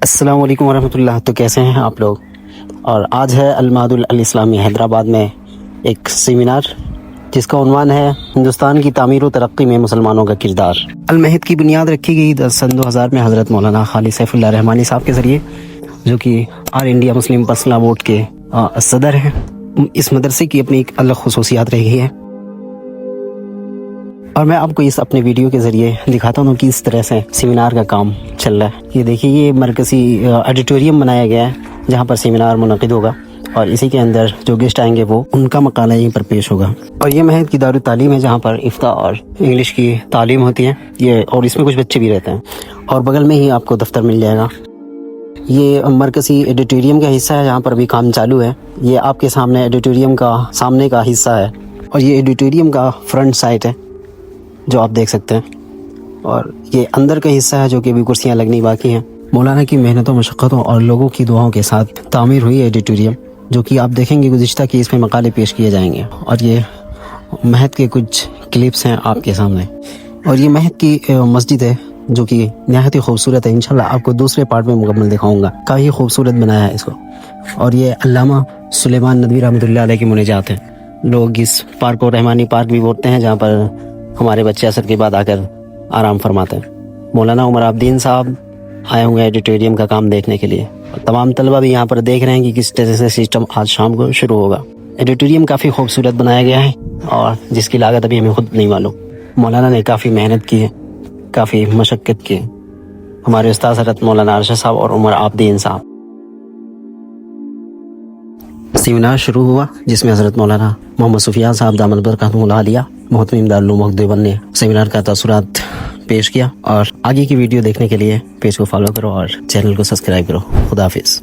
السلام علیکم ورحمۃ اللہ. تو کیسے ہیں آپ لوگ؟ اور آج ہے المعہد الاسلامی حیدرآباد میں ایک سیمینار جس کا عنوان ہے ہندوستان کی تعمیر و ترقی میں مسلمانوں کا کردار. المعہد کی بنیاد رکھی گئی سن 2000 میں حضرت مولانا خالد سیف اللہ رحمانی صاحب کے ذریعے، جو کہ آل انڈیا مسلم پرسنل بورڈ کے صدر ہیں. اس مدرسے کی اپنی ایک الگ خصوصیات رہی ہے اور میں آپ کو اس اپنے ویڈیو کے ذریعے دکھاتا ہوں کہ اس طرح سے سیمینار کا کام چل رہا ہے. یہ دیکھیے، یہ مرکزی آڈیٹوریم بنایا گیا ہے جہاں پر سیمینار منعقد ہوگا، اور اسی کے اندر جو گیسٹ آئیں گے وہ ان کا مقالہ یہیں پر پیش ہوگا. اور یہ معہد کی دارالتعلیم ہے جہاں پر افتاء اور انگلش کی تعلیم ہوتی ہے. یہ اور اس میں کچھ بچے بھی رہتے ہیں، اور بغل میں ہی آپ کو دفتر مل جائے گا. یہ مرکزی ایڈیٹوریم کا حصہ ہے جہاں پر ابھی کام چالو ہے. یہ آپ کے سامنے ایڈیٹوریم کا سامنے کا حصہ ہے، اور یہ ایڈیٹوریم کا فرنٹ سائٹ ہے جو آپ دیکھ سکتے ہیں. اور یہ اندر کا حصہ ہے جو کہ ابھی کرسیاں لگنی باقی ہیں. مولانا کی محنتوں مشقتوں اور لوگوں کی دعاؤں کے ساتھ تعمیر ہوئی ایڈیٹوریم، جو کہ آپ دیکھیں گے گزشتہ کہ اس میں مقالے پیش کیے جائیں گے. اور یہ معہد کے کچھ کلپس ہیں آپ کے سامنے. اور یہ معہد کی مسجد ہے جو کہ نہایت ہی خوبصورت ہے. انشاءاللہ آپ کو دوسرے پارٹ میں مکمل دکھاؤں گا. کافی خوبصورت بنایا ہے اس کو. اور یہ علامہ سلیمان ندوی رحمۃ اللہ علیہ کی مناجات ہے. لوگ اس پارک کو رحمانی پارک بھی بولتے ہیں، جہاں پر ہمارے بچے عصر کے بعد آ کر آرام فرماتے ہیں. مولانا عمر عابدین صاحب آئے ہوئے ہیں ایڈیٹوریم کا کام دیکھنے کے لیے. تمام طلبہ بھی یہاں پر دیکھ رہے ہیں کہ کس طرح سے سسٹم آج شام کو شروع ہوگا. ایڈیٹوریم کافی خوبصورت بنایا گیا ہے، اور جس کی لاگت ابھی ہمیں خود نہیں معلوم. مولانا نے کافی محنت کی ہے، کافی مشقت کی ہے. ہمارے استاد حضرت مولانا ارشد صاحب اور عمر عابدین صاحب. سیمینار شروع ہوا جس میں حضرت مولانا محمد سفیان صاحب دامت برکاتہم العالیہ محتمم دارالعلوم دیوبند نے سیمینار کا تاثرات پیش کیا. اور آگے کی ویڈیو دیکھنے کے لیے پیج کو فالو کرو اور چینل کو سبسکرائب کرو. خدا حافظ.